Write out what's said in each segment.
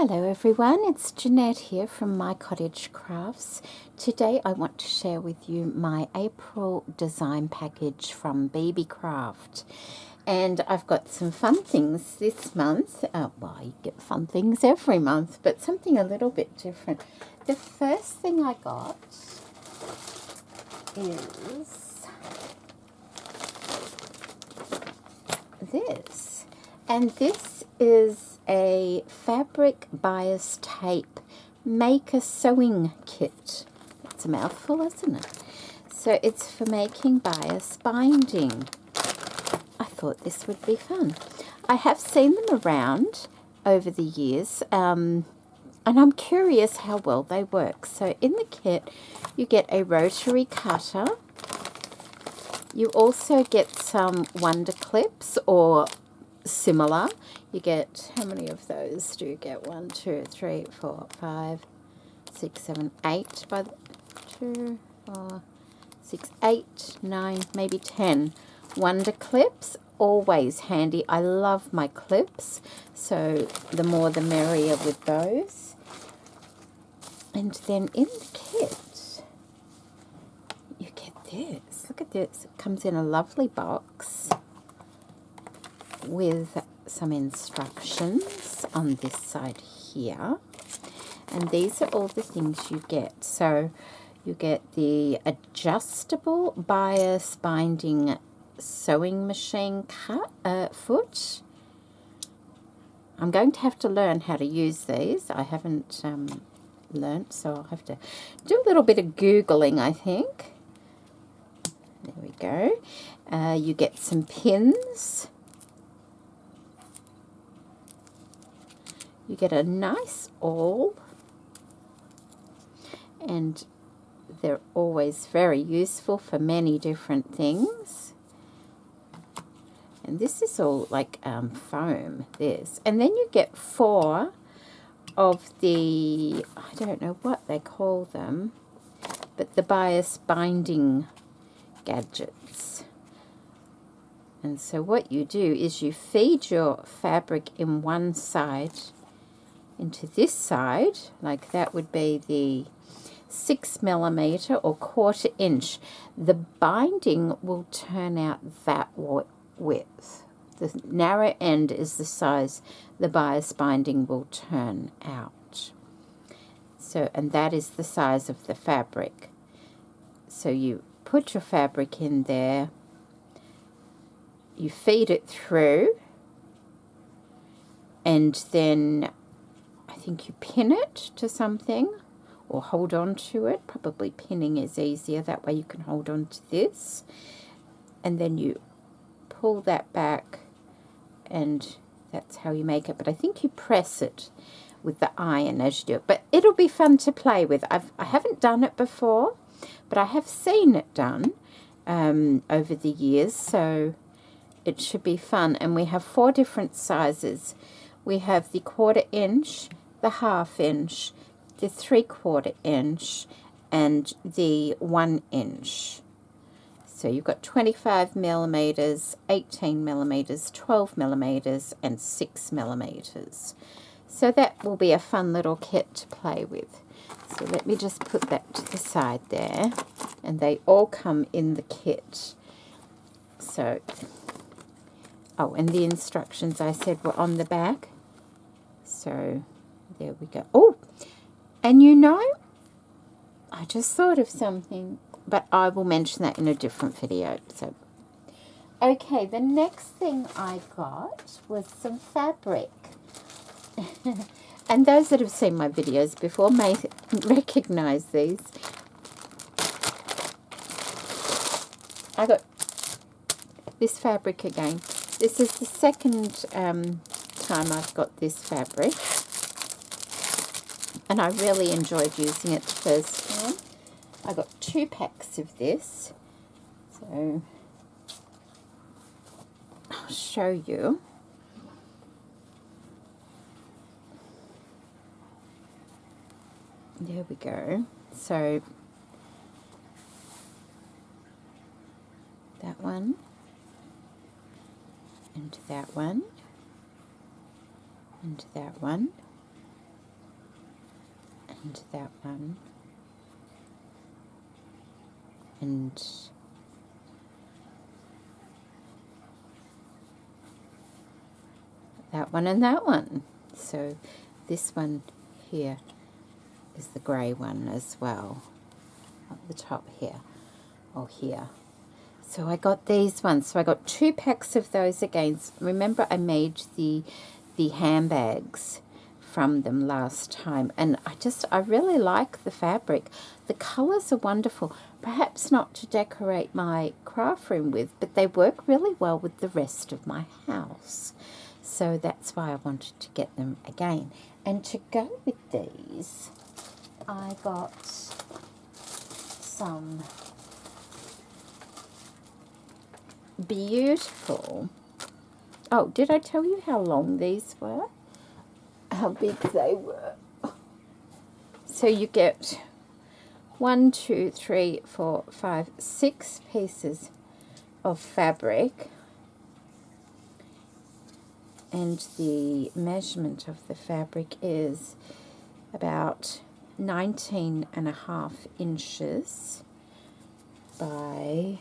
Hello everyone, it's Jeanette here from my Cottage Crafts. Today I want to share with you my April design package from Beebeecraft. And I've got some fun things this month. Well, you get fun things every month, but something a little bit different. The first thing I got is this. And this is a fabric bias tape maker sewing kit. It's a mouthful, isn't it? So it's for making bias binding. I thought this would be fun. I have seen them around over the years, and I'm curious how well they work. So in the kit, you get a rotary cutter. You also get some wonder clips or similar. You get, how many of those do you get? 1, 2, 3, 4, 5, 6, 7, 8 by the 2, 4, 6, 8, 9, maybe 10 wonder clips. Always handy. I love my clips, so the more the merrier with those. And then in the kit you get this. Look at this. It comes in a lovely box with some instructions on this side here, and these are all the things you get. So you get the adjustable bias binding sewing machine foot. I'm going to have to learn how to use these. I haven't learnt, so I'll have to do a little bit of Googling, I think. There we go. You get some pins. You get a nice awl, and they're always very useful for many different things. And this is all like foam, this. And then you get 4 of the, I don't know what they call them, but the bias binding gadgets. And so what you do is you feed your fabric in one side into this side, like that would be the 6mm or 1/4 inch. The binding will turn out that width. The narrow end is the size the bias binding will turn out. So, and that is the size of the fabric. So you put your fabric in there, you feed it through, and then I think you pin it to something or hold on to it. Probably pinning is easier, that way you can hold on to this. And then you pull that back, and that's how you make it. But I think you press it with the iron as you do it. But it'll be fun to play with. I haven't done it before, but I have seen it done over the years, so it should be fun. And we have 4 different sizes. We have the 1/4 inch, the 1/2 inch, the 3/4 inch, and the 1 inch. So you've got 25mm, 18mm, 12mm, and 6mm. So that will be a fun little kit to play with. So let me just put that to the side there. And they all come in the kit. So, oh, and the instructions I said were on the back. So there we go. Oh, and you know, I just thought of something, but I will mention that in a different video. So, okay, the next thing I got was some fabric. And those that have seen my videos before may recognize these. I got this fabric again. This is the second time I've got this fabric, and I really enjoyed using it the first time. I got 2 packs of this, so I'll show you. There we go. So that one, and that one, and that one, into that one, and that one and that one. So this one here is the grey one as well, at the top here, or here. So I got these ones. So I got 2 packs of those again. Remember I made the handbags from them last time, and I really like the fabric. The colours are wonderful. Perhaps not to decorate my craft room with, but they work really well with the rest of my house. So that's why I wanted to get them again. And to go with these, I got some beautiful... Oh, did I tell you how long these were? How big they were? So you get 1, 2, 3, 4, 5, 6 pieces of fabric, and the measurement of the fabric is about 19.5 inches by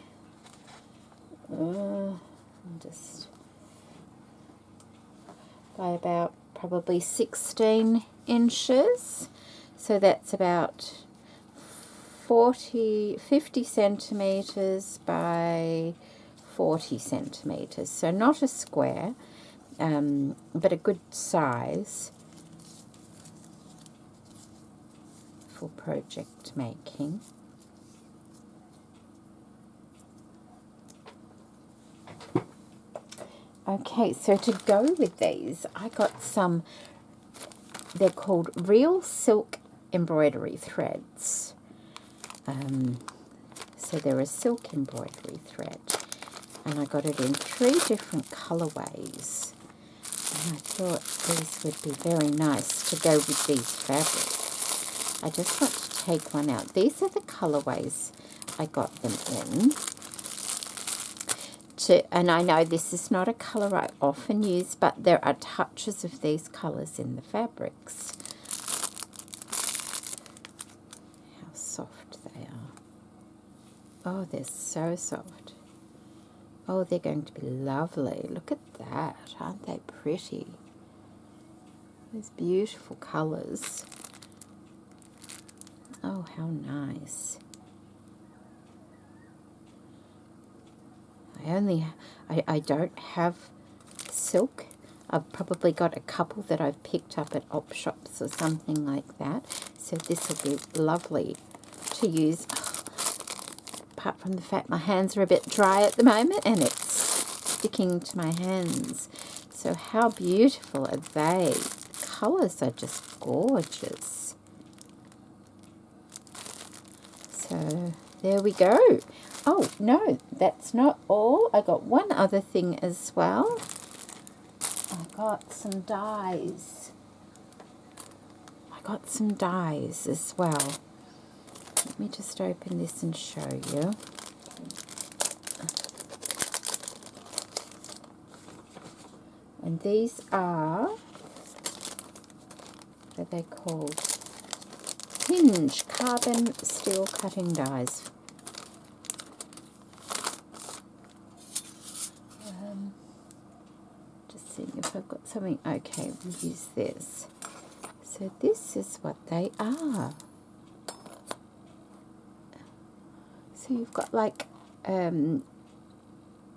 about probably 16 inches. So that's about 50 centimetres by 40 centimetres. So not a square, but a good size for project making. Okay, so to go with these, I got some, they're called real silk embroidery threads. So they're a silk embroidery thread, and I got it in 3 different colourways. And I thought these would be very nice to go with these fabrics. I just want to take one out. These are the colourways I got them in. And I know this is not a colour I often use, but there are touches of these colours in the fabrics. How soft they are. Oh, they're so soft. Oh, they're going to be lovely. Look at that. Aren't they pretty? Those beautiful colours. Oh, how nice. I don't have silk. I've probably got a couple that I've picked up at op shops or something like that. So this will be lovely to use. Apart from the fact my hands are a bit dry at the moment and it's sticking to my hands. So how beautiful are they? The colours are just gorgeous. So there we go. Oh, no, that's not all. I got one other thing as well. I got some dies. As well. Let me just open this and show you. And these are, what are they called? Hinge carbon steel cutting dies. Just seeing if I've got something. Okay, we'll use this. So this is what they are. So you've got like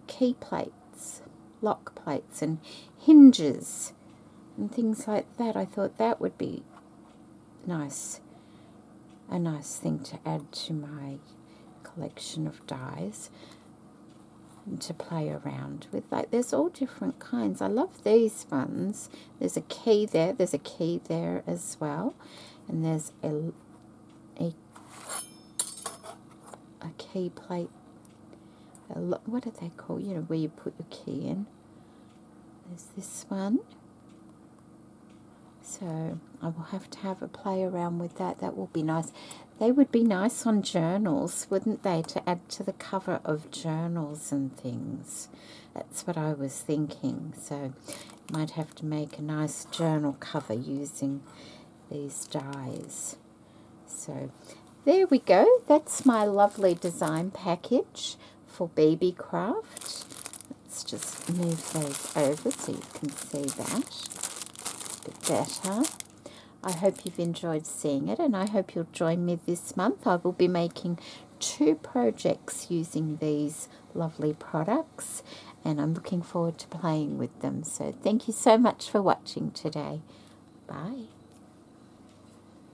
key plates, lock plates and hinges and things like that. I thought that would be nice, a nice thing to add to my collection of dies and to play around with. Like, there's all different kinds. I love these ones. There's a key there. There's a key there as well. And there's a key plate. What are they called? You know, where you put your key in. There's this one. So I will have to have a play around with that. That will be nice. They would be nice on journals, wouldn't they, to add to the cover of journals and things. That's what I was thinking. So might have to make a nice journal cover using these dies. So there we go. That's my lovely design package for Beebeecraft. Let's just move those over so you can see that a bit better. I hope you've enjoyed seeing it, and I hope you'll join me this month. I will be making 2 projects using these lovely products, and I'm looking forward to playing with them. So thank you so much for watching today. Bye.